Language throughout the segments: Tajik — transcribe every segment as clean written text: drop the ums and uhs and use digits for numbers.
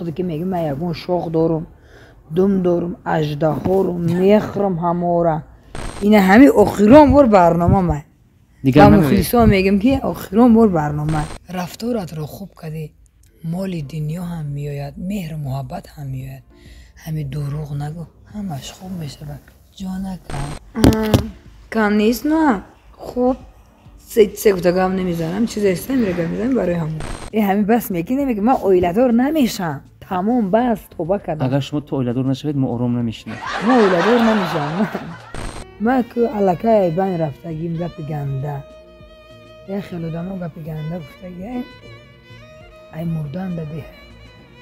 وقتی که میگه من یگون شاخ دارم دم دارم اژدها رو میخرم همارا این همه آخرام بار برنامه من دیگه مخلصا میگم که آخرام بار برنامه رفتارت رو خوب کردی مال دنیا هم میآید مهر محبت هم میآید همه دروغ نگو همش خوب میشه جانک کم نیست نه خوب سه گوتا گم نمیزنم چیز است نمیره گم میزنم برای همون این همه بس میگی نمیگه من اویلدار نمیشم تمام بس توبه کردم اگر شما تو اویلدار نشوید ما آرام نمیشیم ما اویلدار نمیشم من که علاکه بین رفتگیم گپ گنده یه خیلی آدم گپ گنده گفتگی ای مردان بده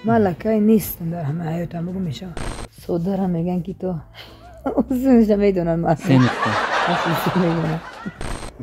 من علاکه نیستم در همه حیاتم بگو میشم صدرم میگن که تو اصلا میدونن من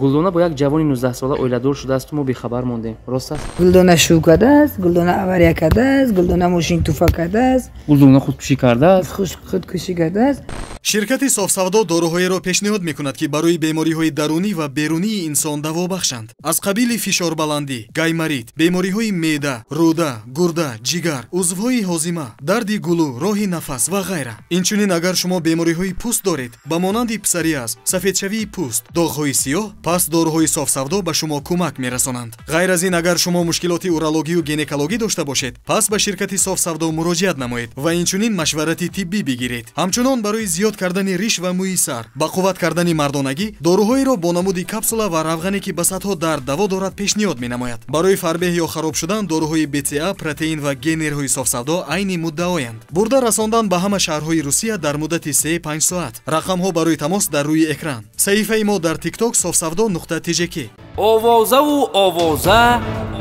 گلدانه با یک جوان 19 ساله اویلدار شده است و ما بیخبر ماندیم راست است گلدانه شو کرده است گلدانه اوریا کرده است گلدانه ماشین توفا کرده است گلدانه خودکشی کرده است خودکشی کرده است شرکتی صافسودا доруҳоеро пешниҳод мекунад ки барои бемориҳои дарунӣ ва берунии инсон даво бахшанд. Аз қабили фишорбаландӣ, гаймарид, бемориҳои меъда, рӯда, гурда, ҷигар, узвҳои ҳозима, дарди гулӯ, роҳи нафас ва ғайра. Инчунин агар шумо бемориҳои пӯст доред, ба монанди псориаз, сафедшавии пӯст, доғҳои сиёҳ, пас доруҳои софсавдо ба шумо кӯмак мерасонанд. Ғайр аз ин агар шумо мушкилоти урологию гинекологӣ дошта бошед, пас ба ширкати софсавдо муроҷиат намоед ва инчунин машварати тиббӣ бигиред. Ҳамчунон барои зиёд кардани риш ва мӯи сар, ба қувват кардани мардонагӣ, доруҳоеро бо намуди капсула ва равғане ки ба садҳо дард даво дорад пешниҳод менамояд. Барои фарбеҳ ё хароб шудан доруҳои БЦА, протеин ва генерҳои софсавдо айни муддаоянд. Бурда расондан ба ҳама шаҳрҳои Русия дар муддати 3-5 соат. Рақамҳо барои тамос дар рӯи экран. Саҳифаи мо дар TikTok sofsavdo.tjk. овозаву овоза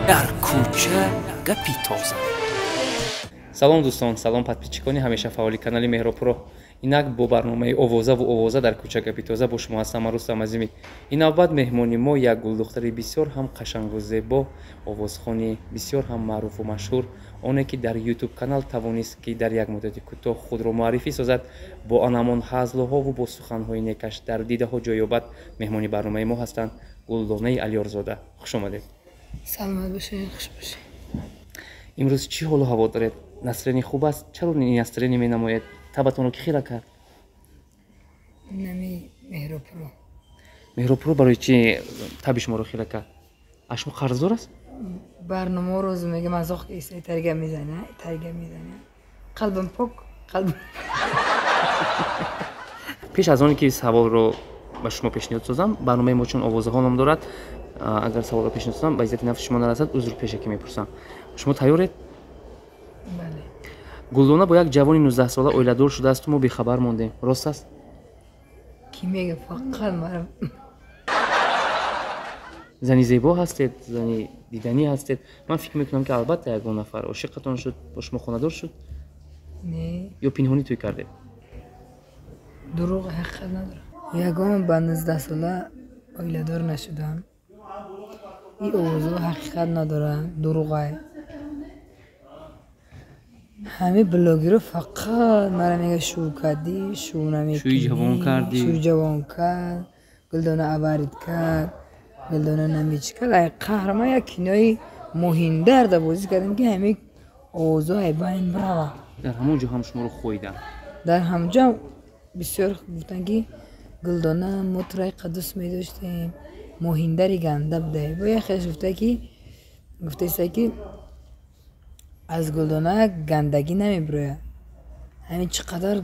дар кӯча гапи тоза. салом дӯстон салом подписчикони ҳамеша фаъоли канали Меҳробпуро. инак бо барномаи овозаву овоза дар кӯча гапи тоза бо шумо ҳастам Рустам Азимӣ. ин навбат меҳмони мо як гулдухтари бисёр ҳам қашангу зебо овозхони бисёр ҳам маъруфу машҳур оне ки дар YouTube канал тавонист ки дар як муддати кӯтоҳ худро муаррифӣ созад бо анамон ҳазлуҳову бо суханҳои некаш дар дидаҳо ҷой ёбад. меҳмони барномаи мо ҳастанд Гулдонаи Алиёрзода. хуш омадед. саломат бошед хуш бошед. имрӯз чӣ ҳолу ҳаво доред? настроени хуб аст? чаро ин настроени менамоед? табатонро ки хира кард? нами Меҳробпуро. Меҳробпуро барои чӣ таби шуморо хира кард? аз шумо қарздор аст? барнома роз мега мазоқ киса тарга мизана қалбам пок қалбам. пеш аз оне ки саволро ба шумо пешниҳод созам барномаи мо чун овозаҳо ном дорад агар саволро пешниҳод созам ба иззати нафси шумо нарасад узр пешакӣ мепурсам. шумо тайёред? бале. гулдона бо як ҷавони 19 сола оиладор шудаасту мо бехабар мондем рост аст? ки мега фақат мара зани зебо ҳастед, зани диданӣ ҳастед. ман фикр мекунам ки албатта ягон нафар ошиқатон шуд, бо шумо хонадор шуд? не ё пинҳонӣ тӯй кардед? дурӯғ ҳақиқат надорам. ягон ба 19 сола оиладор нашудам. ин овозҳо ҳақиқат надорад, дурӯғай. ҳами блогиро фақат мара мега шӯ кардӣ, шӯ намекунӣ, шӯи ҷавон кардӣ, шӯи ҷавон кард, гулдона аварид кард, гулдона намич кард. ай қаҳрман як кинои муҳимдар да бозӣ кардем ки ҳами овозҳо ай байн брава. дар ҳамон ҷо ҳам шуморо хоиданд. дар ҳамҷо бисёр гуфтанд ки гулдона мо тураи қадус медоштем, муҳимдари ганда будаи. бо як хеш гуфтаиста ки аз гулдона гандагӣ намебирояд. ҳамин чӣ қадар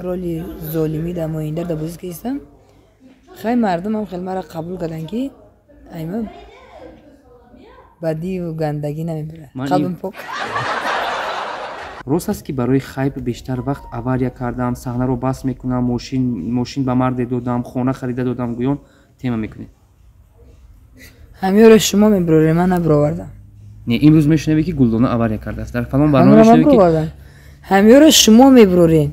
роли золимӣ дар муҳимдар да бозӣ кардистам. хай мардумам хеле мара қабул карданд ки айма бадиву гандагӣ намебирояд. қалбам пок. рост аст ки барои хайп бештар вақт авария кардам, саҳнаро бас мекунам, мошин ба марде додам, хона харида додам гӯён тема мекунед? ҳамёро шумо мебироред, ман набировардам. не имрӯз мешунавӣ ки гулдона авария кардааст. дар фалон барнома мешунавӣ ки ҳамёро шумо мебироред.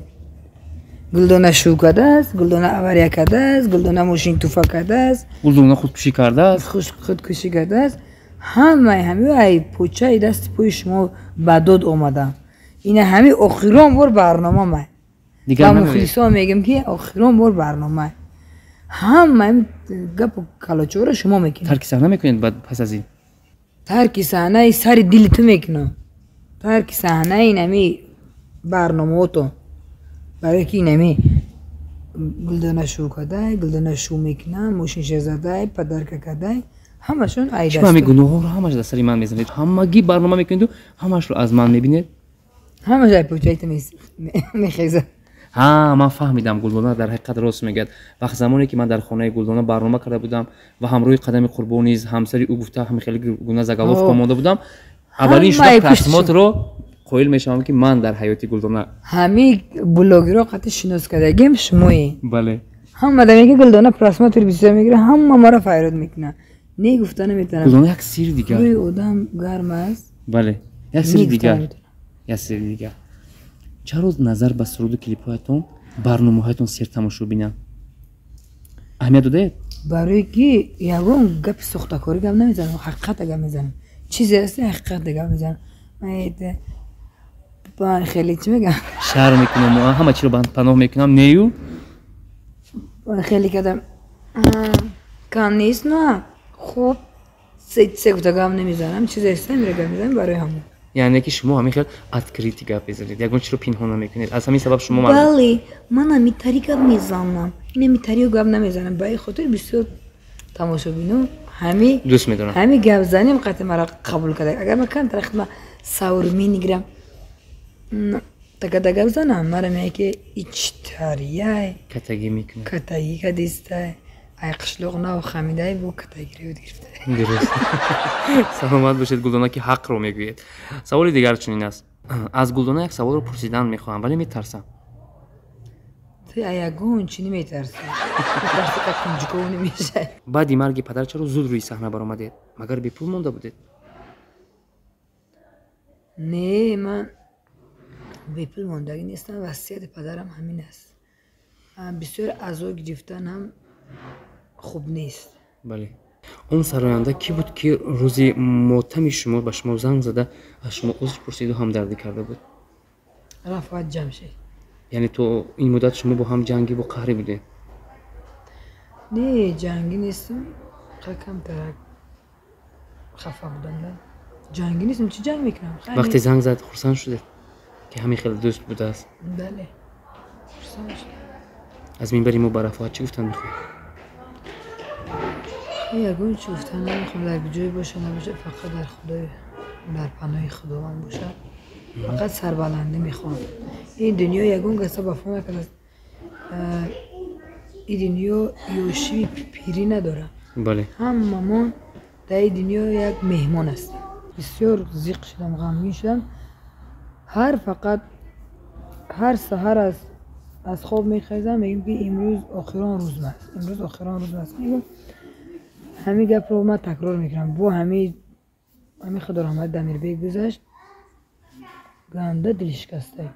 гулдона шӯ кардааст, гулдона авария кардааст, гулдона мошин туфа кардааст, гулдона худкушӣ кардааст, худкушӣ кардааст. ҳамаи ҳамё ай почаи дасти пӯи шумо ба дод омадам. ина ҳами охирон бор барнома май. ба мухлисо мегам ки охирон бор барнома. ҳамаи гапу калочора шумо мекунед. тарки саҳна мекунед баъд пас аз ин? тарки саҳнаи сари дили ту мекунам. هر کی صحنه اینمی برنامه تو برای کی اینمی گلدانه شو کده گلدانه شو میکنه موشین زده پدر کده همشون عید شما همه است گناه ها رو همش در سر من میزنید همگی برنامه میکنید و همش رو از من میبینید همه جای پوچایت میخیزه ها من فهمیدم گلدانه در حقیقت راست میگه وقت زمانی که من در خانه گلدانه برنامه کرده بودم و همروی قدم قربانیز همسری او گفته همه خیلی گونه زگالوف کامونده بودم اولین شب تصمیمات رو قائل میشم که من در حیاتی گلدانه همه بلاگرها قطع شناس کردگیم شمایی بله هم مدامی که گلدانه پراسما توی بیشتر میگیره هم ما را فایراد میکنه نه گفته نمیتونم گلدانه یک سیر دیگه روی آدم گرم است بله یک سیر دیگه یک سیر دیگه چرا نظر به سرود و کلیپ هایتون برنامه هایتون سیر تماشا بینم اهمیت داده برای که یگون گپ سختکاری گپ نمیزنم حقیقت گپ میزنم چیزی هست حقیقت گپ میزنم من با خیلی چی میگم شهر میکنم و همه چی رو پناه میکنم نیو خیلی کدام کام نیست نه خوب سه گفته گپ نمیزنم چیزی هست میره گپ میزنم برای همون یعنی که شما همین خیلی ادکریتی گپ بزنید یگون چی رو پنهان نمیکنید از همین سبب شما بله من همی طریق گپ میزنم این همی طریق گپ نمیزنم برای خاطر بسیار تماشا بینو همی دوست میدونم همی گپ زنیم قطع مرا قبول کرده اگر من کم طرف ما ساور می نگیرم تکه گپ زنم مرا میگه که ایچ تاریه کتگی میکنه کتایی که دیسته ای قشلوق نه و خمیده بو کتایی گرفته درست سلامت باشید گلدانه که حق رو میگوید سوال دیگر چنین است از گلدانه یک سوال رو پرسیدن میخواهم ولی میترسم تو ایگون چی نمیترسی میترسی که کنجکاو نمیشه بعدی مرگ پدر چرا زود روی صحنه برآمدید مگر بی پول مونده بودید نه من بیپل موندگی نیستم وصیت پدرم همین است بسیار عزا گرفتن هم خوب نیست بله اون سراینده کی بود که روزی ماتم شما به شما زنگ زده از شما عذر پرسید و همدردی کرده بود رفعت جمشید یعنی تو این مدت شما با هم جنگی و قهری بودید نه جنگی نیستم کم ترک خفه بودم نه جنگی نیستم چی جنگ میکنم وقتی زنگ زد خرسند شدید که همین خیلی دوست بوده است بله خرسند شدم از من بریم و با رفاقت چی گفتن میخوای یگون چی گفتن نمیخوام در جای باشه نباشه فقط در خدای در پناه خدا من باشه فقط سربلندی میخوام این دنیا یگون گسته بفهمه که این دنیا یوشی پیری نداره بله هممون در این دنیا یک مهمان هستیم بسیار زیق شدم غمگین شدم فقط هر سحر از خواب میخیزم میگم که امروز آخران روز است امروز آخران روز است میگم همین گپ رو من تکرار میکنم با همین خدا رحمت دمیر بیگ گذشت گنده دل شکسته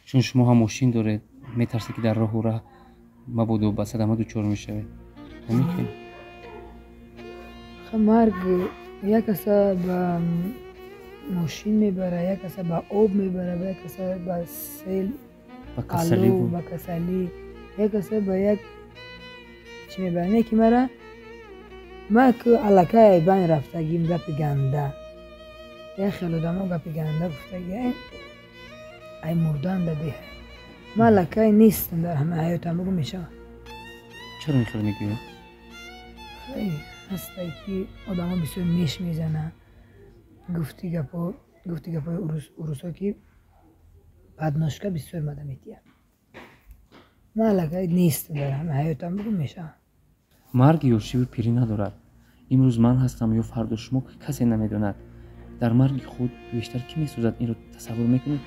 چون شما هم ماشین دارید میترسه که در راه و راه مبود و به صدمه دچار میشه نمیتونی مرگ یک کسا به ماشین میبره یک کسا به آب میبره یک کسا به سیل به کسلی یک کسا به یک چی میبره نه که ما که علاقه بین رفتگیم گپ گنده یک خیلی آدم گپ گنده گفتگی ای مردان داده ما علاقه نیستم در همه حیاتم بگو میشه چرا این خیلی میگویم؟ هسته که آدم ها بسیار نیش میزنه گفتی گپای اروسا که بدناشکه بسیار مدامیتیه من علاقه نیستم در همه حیاتم بگو میشه مرگ یوشی و پیری ندارد امروز من هستم یا فردا شما کسی نمیدوند در مرگ خود بیشتر کی میسوزد این رو تصور میکنید؟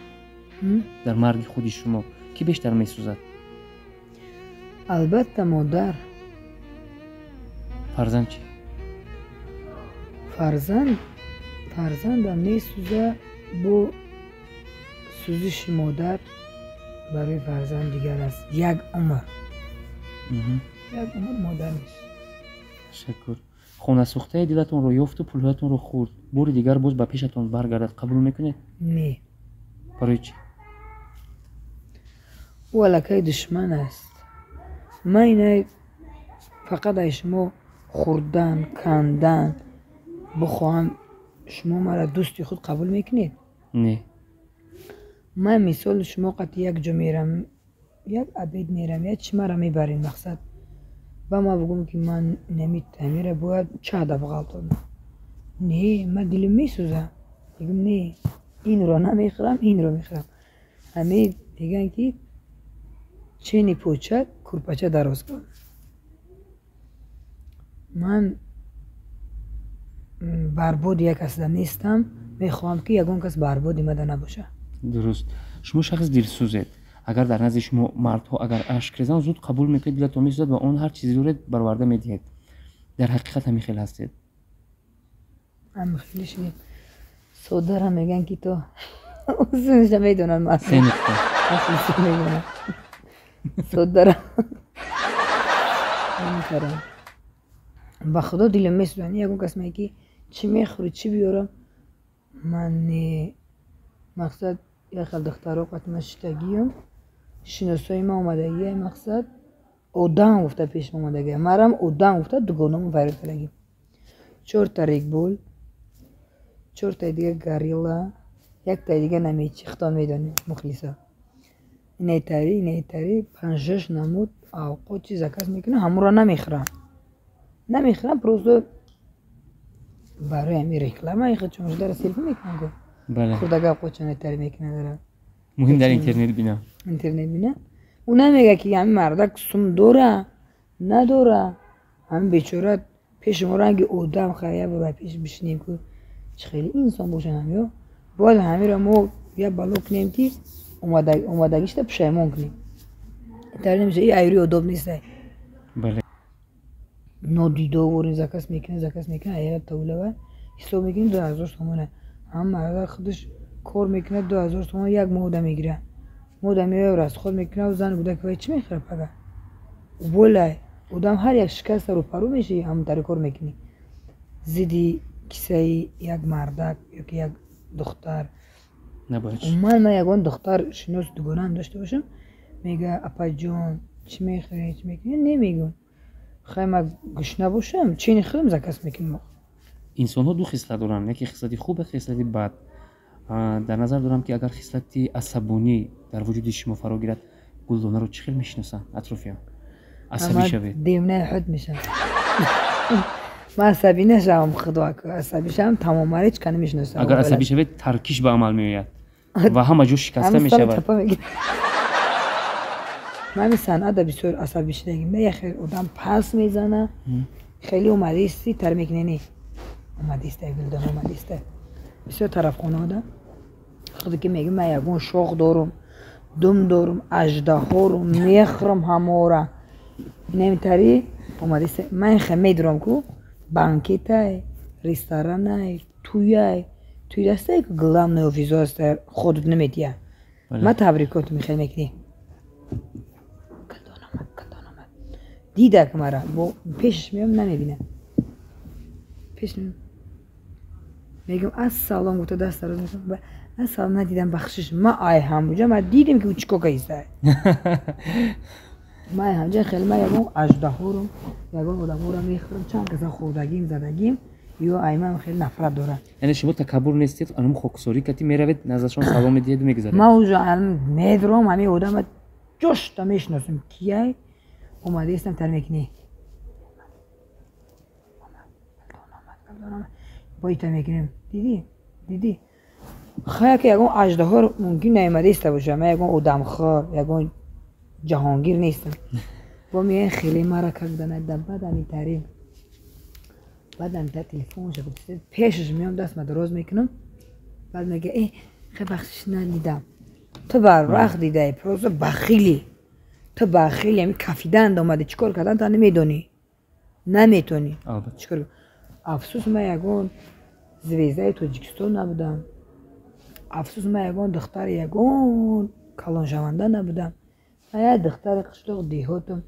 در مرگ خودی شما کی بیشتر میسوزد؟ البته مادر فرزند چی؟ فرزندم میسوزه با سوزش مادر برای فرزند دیگر است یک عمر مادر نیست تشکر خونه سوخته دلتون رو یافت و پولهاتون رو خورد بار دیگر باز به پیشتون برگردد قبول میکنید؟ نه برای چی؟ او علاقه دشمن است من اینه فقط از شما خوردن کندن بخواهم شما مرا دوستی خود قبول میکنید؟ نه. من مثال شما قط یک جا میرم یک عبید میرم یا چی مرا میبرین مقصد و ما بگم که من نمیتونم میره باید چه هدف غلطم نه من دلم میسوزم میگم نه این رو نمیخرم این رو میخرم همه میگن که چینی پوچک کورپچه دراز کن من برباد یک کس نیستم میخوام که یگان کس بربادی مده نباشه درست. شما شخص دلسوزید. اگر در نزد شما مردها اگر اشک ریزن زود قبول میکنید دلتون میسوزد و اون هر چیزی رو برآورده میدهید. در حقیقت همین خیلی هستید. هم خیلی شدیم سودا هم میگن که تو اصولش میدونن ما سه نقطه. اصولش میدونن سودا را نمیکرم با خدا دلم میسوزن یکون کس میگه چی میخوری چی بیارم من مقصد یک خل دخترها قطمه شتگیم شناسای ما اومدگیه مقصد اودان گفته پیش ما اومدگیه مرم اودان گفته دوگانم ویرد کرگیم 4 تا ریگ بول 4 تا دیگه گاریلا یک تا دیگه نمیچی ختان میدونی مخلیصا اینه تری 5-6 نمود آقا چیز کس میکنه همون را نمیخرم پروسو برای همی ریکلامه ایخه چونش داره سیلفی میکنم گفت بله. خود اگر قوچانه تری میکنه داره مهم در اینترنت بینم. اینترنت بینه اون نمیگه که همین مردک سوم دوره ندوره همین بیچاره پیش ما رنگ اودم خیلی برای پیش بشنیم که چه خیلی انسان باشن هم یا باید همین را ما یه بلو کنیم که اومدگیش تا پشیمون کنیم تری نمیشه این ایری اداب نیسته بله. نادیده ورین زکس میکنه اگر طوله و حساب میکنه 2000 تومانه هم مرد خودش کار میکنه 2000 تومان یک موده میگیره موده میبره از خود میکنه و زن بوده که چی میخوره پگه بوله بودم هر یک شکست رو پرو میشی هم تاری کار میکنی زیدی کسی یک مردک یا که یک دختر نباید. من یکان دختر شناس دوگانه هم داشته باشم میگه اپا جون چی میخوری چی میکنی نمیگم خیلی من گوش نباشم چی نخورم زکست میکنم انسان ها دو خصلت دارن یکی خصلتی خوب خصلتی بد در نظر دارم که اگر خصلتی عصبانی در وجود شما فرا گیرد گلدانه رو چه خیلی میشناسن اطرافیان عصبی شوید دیمنه حد میشم من عصبی نشم خدا که عصبی شم تمام هیچ کنه میشناسم اگر عصبی شوید ترکیش به عمل میآید و همه جو شکسته میشود من صنعت بسیار عصبی شدگیم نه خیلی آدم پس میزنه خیلی اومده استی تر میکنه نی اومده استه گلدان اومده استه بسیار طرف خونه آدم خودی که میگه من یکون شوق دارم دم دارم اجده ها رو میخرم همه را نمیتری اومده استه من خیلی میدارم که بانکیت های ریستاران های توی دسته ای که گلام نیوفیزو هست خودت نمیدیه من تبریکات میخوای میکنی دیده که مرا با پیشش میام نمیبینه پیش میگم السلام گفته دست دراز میکنم السلام ندیدم بخشش ما آی هم بوجه ما دیدیم که اوچکو که ایسته ما همجا خیلی ما یکم اجده ها رو یکم آدم ها رو میخورم چند کسا خوردگیم زدگیم یا ایمه خیلی نفرت داره یعنی شما تکبر نیستید انم خاکساری کتی میروید نظرشون سلام میدید و میگذارید ما اوجا میدرم همه آدم جشت میشناسم کیه اومده استم تر میکنی باید تر میکنیم دیدی خیلی که یکم اجده ها رو ممکن نیمده ایسته باشه من یکم آدم خواه یکم جهانگیر نیستم با میگن خیلی مرا کردن بعد همی تریم بعد همی تر تلفون شد پیشش میام دست ما دراز میکنم بعد میگه ای خیلی بخشش ندیدم تو بر وقت دیده پروسه بخیلی تو بخیلی همی کفیدند آمده چیکار کردن تا نمیتونی چیکار افسوس من یکون زویزه توجیکستان نبودم افسوس من یکون دختر یکون کلان شونده نبودم من یک دختر قشلق دیهاتم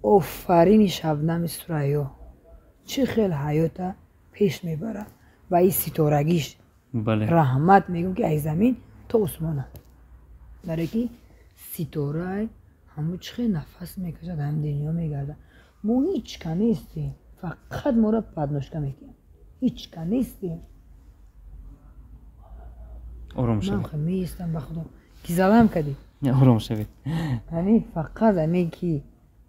آفرین شبنم سریا چه خیلی حیاته پیش میبره و این ستارگیش رحمت میگم که ای زمین تو عثمانه برای که ستاره همون چه خیلی نفس میکشد هم دنیا میگرده ما هیچ که نیستیم فقط ما را پدناشکه میکنیم هیچ که نیستیم ором من шавед. خب میستم به خدا کی زلم کردی ором шавед. همین فقط همین کی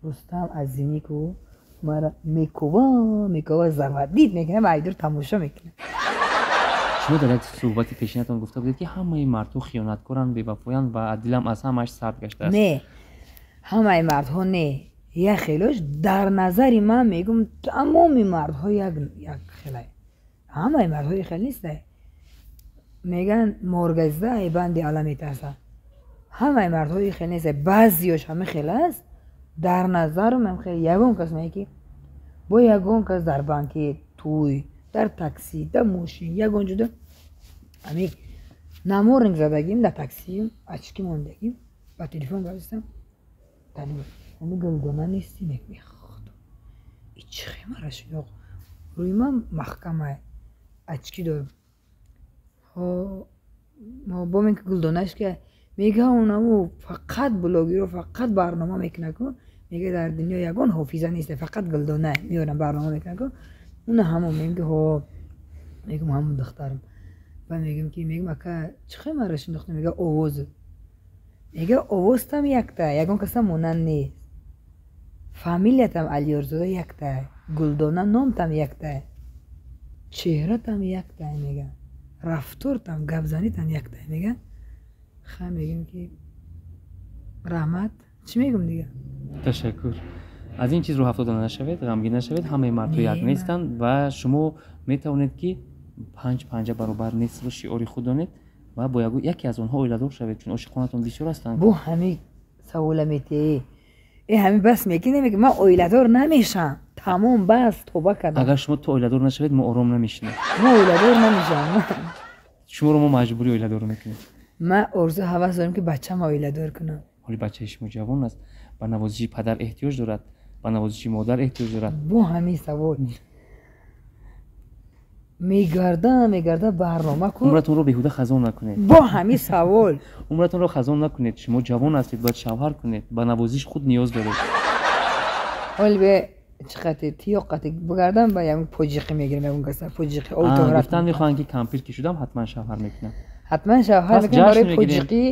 رستم عظیمی کو مرا میکوبا زبردید میکنه و ایدور تماشا میکنه шумо дар як суҳбати пешинатон гуфта будед ки ҳамаи мардҳо хиёнаткоранд бевафоянд ва дилам аз ҳамааш сард гаштааст. نه همه مردها نه یک خیلوش در نظر من میگم تمام مردها یک خیله همه مردها یک خیل نیسته میگن مرگزده ای بندی عالم میترسه همه مردها یک خیل نیسته بعضیش همه خیله است در نظر من خیلی یگون کس میگه که با یگون کس در بانکی توی در تاکسی در موشین یگون جدا همین نمورنگ زدگیم در تاکسی اچکی موندگیم با تلفن گذاشتم تلفن همین گلدانه نیستی نمی خدا این چه خیمه شد روی من محکمه اچکی دارم ما با من که گلدانهش که میگه اونمو فقط بلاگی رو فقط برنامه میکنه کن میگه در دنیا یگان حافظه نیست فقط گلدانه میارم برنامه میکنه کن اون همون میگه ها میگم همون دخترم و میگم که میگم اکا چه مرش انداخته میگه آواز میگه آواز تام یکتا یگان کسا مونن نیست فامیلیتم علیارزاده یکتا گلدانه نام تام یکتا چهره تام یکتا میگه رفتار تام گبزنی تام یکتا میگه خب میگم که رحمت چی میگم دیگه ташаккур. аз ин чиз рӯ ҳафтода нашавед ғамгин нашавед ҳамаи мардҳо як нестанд ва шумо метавонед ки панҷа баробар несфу шиори худ донед ва бо яке аз онҳо оиладор шавед чун ошиқонатон бисёр ҳастанд. бу ҳами саволамете ҳами бас меки намеги ман оиладор намешам тамом бас тоба кардам агар шумо то оиладор нашавед мо ором намешинем. ман оиладор намешам шуморо мо маҷбурӣ оиладор мекунем. ман орзу ҳавас дорам ки бачам оиладор кунам ҳоли бачаи шумо ҷавон аст ба навозиши падар эҳтиёҷ дорад ба навозиши модар эҳтиёҷ дорад. бу ҳами савол мегарда барнома кун умратонро беҳуда хазон накунед. бо ҳами савол умратонро хазон накунед. шумо ҷавон ҳастед бояд шавҳар кунед ба навозиш худ ниёз доред. ҳоли бе чиқати тиёқати бигардам ба як поҷиқи мегирам ягон каса поҷиқи ой то гуфтан мехоҳанд ки кампир ки шудам ҳатман шавҳар мекунам. ҳатман шавҳар пас мекунам барои ҷашн мегирем. поҷиқи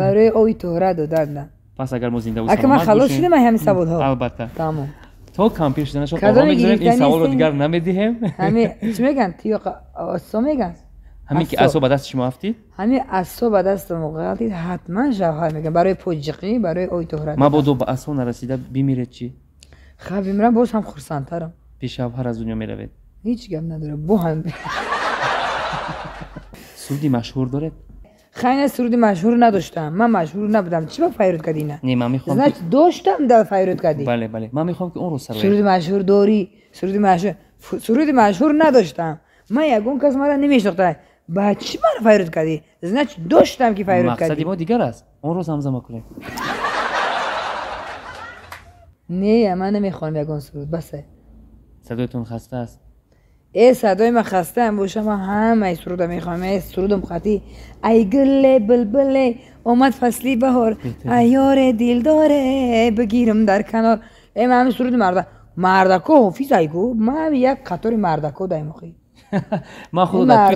барои ой тоҳра додан пас агар мо зинда اگه من خلاص شدم همین سوال‌ها албатта تمام то кампир шуда нашо کدام قرار میگذاریم این گرفتنی سوال رو است؟ دیگر نمیدیم. همین چی میگن تیوق آسو میگن همین که اصلا با دست شما افتید همین اصو با دست مقاطید حتما شوهر میگن برای پوجقی برای اوی طهرت مبادا به اصلا نرسیده بمیرد چی؟ خب میرم باز هم خرسندترم پیش شوهر از دنیا میروید. هیچ گپ نداره بو هم سرودی مشهور دارد؟ خیلی سرودی مشهور نداشتم من مشهور نبودم چی با فیروز کردی نه نه من میخوام نه داشتم در فیروز کردی بله بله من میخوام که اون رو سر سرودی مشهور داری سرودی مشهور نداشتم من یگون کس مرا نمیشناخته با چی مرا فیروز کردی نه داشتم که فیروز کردی مقصدی ما دیگر است اون رو زمزمه کنیم. نه من نمیخوام یگون سرود بسه صدایتون خسته است. ای صدای من خسته ام باشه من همه سرود میخوام ای سرودم خطی ای گل بلبل اومد فصلی بهار ای یار دل داره بگیرم در کنار ای من همه سرود مردکو حافظ ایگو من یک قطار مردکو دایم خواهی من خود در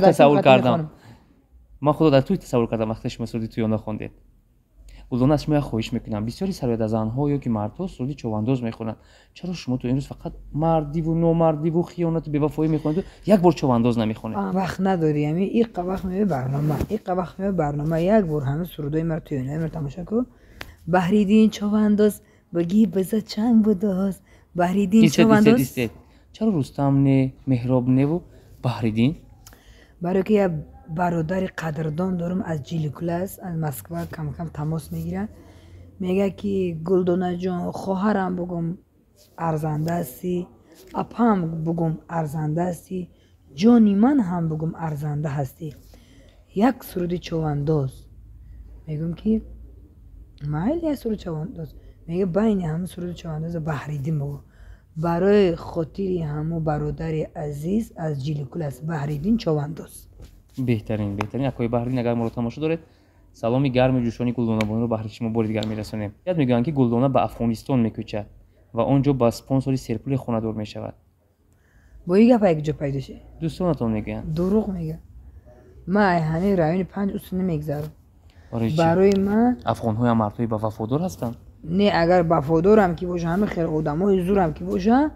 توی تصور کردم وقتی شما سرودی توی آنها خوندید. گلدانه از شما یک خواهش میکنم بسیاری سرایت از آنها یا که مردها سرودی چوانداز میخونند چرا شما تو این روز فقط مردی و نامردی و خیانت و بی‌وفایی میخونید و یک بار چوانداز نمیخونید؟ وقت نداری یعنی این وقت میوه برنامه یک بار همه سرودای مرد توی اینه تماشا کن بحریدین چوانداز بگی بزد چنگ بداز بحریدین چوانداز چرا رستم نه مهراب نه و بحریدین؟ برای که یه برادر قدردان دارم از جیلیکولاس از مسکو کم کم تماس میگیرن میگه که گلدانه جان خواهرم بگم ارزنده هستی اپام بگم ارزنده هستی جانی من هم بگم ارزنده هستی یک سرود چوانداز میگم که مایل یه سرود چوانداز میگه بین همه سرود چوانداز بحریدین بگم برای خاطری همو برادر عزیز از جیلیکولاس بحریدین چوانداز بهترین اکوی بحریدین اگر ما رو تماشا دارید سلامی گرم جوشانی گلدانه بانی رو بحری شما بار دیگر میرسونیم. یاد میگن که گلدانه به افغانستان میکوچه و آنجا با اسپانسری سرپل خونه‌دار میشود. با این گپ یک جا پیدا شه دوستانتون میگن دروغ میگه من همین رایون 5 اصول نمیگذارم. برای چی؟ برای من افغان‌های هم مردهای با وفادار هستند. نه اگر وفادارم که باشه همه خیر آدمای زورم که باشه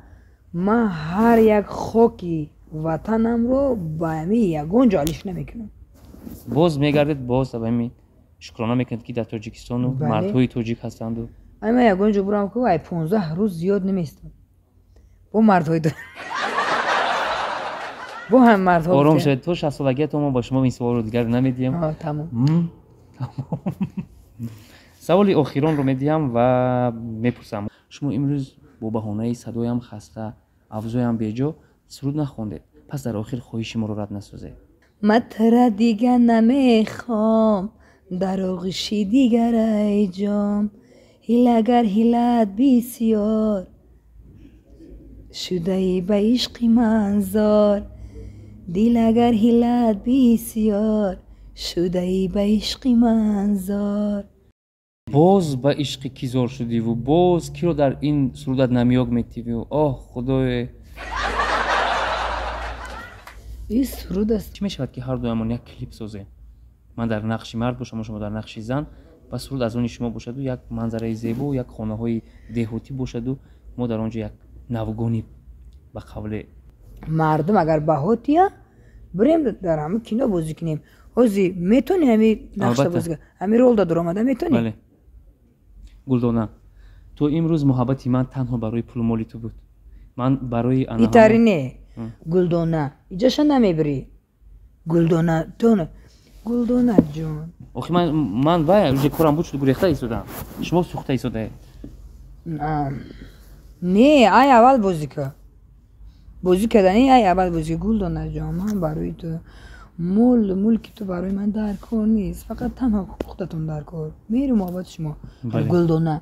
من هر یک خاکی وطنم رو با همین یگان جالیش نمیکنم. باز میگردید باز به همین شکرانه میکنید که در تاجیکستان و بله. مردهای تاجیک هستند و من یگان جو برم که وای 15 روز زیاد نمیستم با مردهای با هم مردها آرام بودن. شد. تو 60 سالگیت ما با شما این سوال رو دیگر نمیدیم. تمام. سوال اخیران رو میدیم و میپرسم شما امروز با بهانه صدایم خسته افزایم بیجا سرود نخوندید، پس در آخر خواهش ما رو رد نسازید. من ترا دیگر نمیخوام در آغوشی دیگر ای جام، هیلگر هیلت بسیار شده ای به عشق منظار، دل اگر هیلت بسیار شده ای به عشق منظار. باز به عشق کی زار شدی و باز کی رو در این سرودت نمیاگ میتیوی و آه خدای این سرود است. چی میشود که هر دویمون یک کلیپ سازیم، من در نقش مرد باشم و شما در نقش زن و سرود از اون شما باشد و یک منظره زیبا و یک خانه های دهاتی باشد و ما در آنجا یک نوگانی به قول مردم اگر بهاتیه بریم در همه کینا بازی کنیم. حوزی میتونی همین نقش البته. بازی کنی، همین رول داد آمده میتونی. بله. گلدانه تو امروز محبتی من تنها برای پول مالی تو بود، من برای انا ایتاری نه گلدانه اینجاش نمیبری. گلدانه تو نه گلدانه جون. آخه من وای روز کارم بود شد گریخته ایستادم شما سوخته ایستاده. نه ای اول بازی کردنی ای اول بازی. گلدانه جون من برای تو مول که تو برای من در کار نیست، فقط تنها خودتون در کار میری محبت شما. بله. گلدانه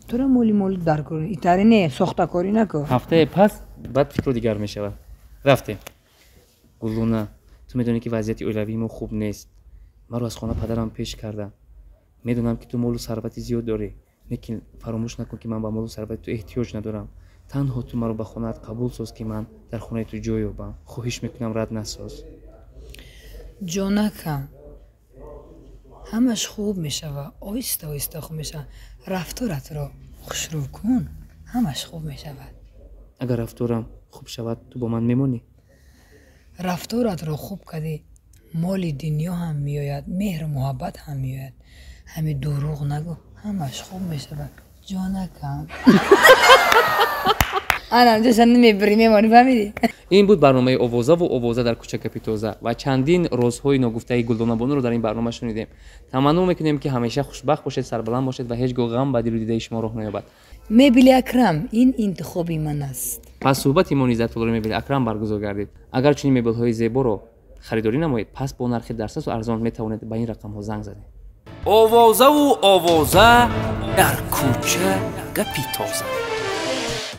تو را مولی در کار ایتاری نه ساخته کاری نکن. هفته پس بعد فکر دیگر می شود. رفتیم. گلدانه تو میدونی که وضعیت اولوی ما خوب نیست، من رو از خانه پدرم پیش کردم، میدونم که تو مال و ثروت زیاد داری، لیکن فراموش نکن که من با مال و ثروت تو احتیاج ندارم. تنها تو مرا به خونه‌ات قبول ساز که من در خانه تو جای یابم. خواهش میکنم رد نساز. جانکم همش خوب میشه و آیسته آیسته خوب میشه. رفتارت را خوشرو کن همش خوب میشود. اگر رفتارم خوب شود تو با من میمونی؟ رفتارت را خوب کردی مال دنیا هم میآید، مهر و محبت هم میآید. همه دروغ نگو همش خوب میشود. جانکم انا جسن نمیبری میمانی فهمیدی؟ این بود برنامه اووزا و اووزا در کوچه کپیتوزا و چندین رازهای ناگفته گلدانه بانو رو در این برنامه شنیدیم. تمنا میکنیم که همیشه خوشبخت باشید، سربلند باشید و هیچ غم به دل و دیده شما راه نیابد. میبلی اکرم این انتخابی من است. پس صحبت ایمانی عزت الله میبلی اکرم برگزار گردید. اگر چنین مبل های زیبا رو خریداری نمایید، پس با نرخ درصد و ارزان میتوانید به این رقم ها زنگ زنید. اووزه و اووزه در کوچه گپی تازه.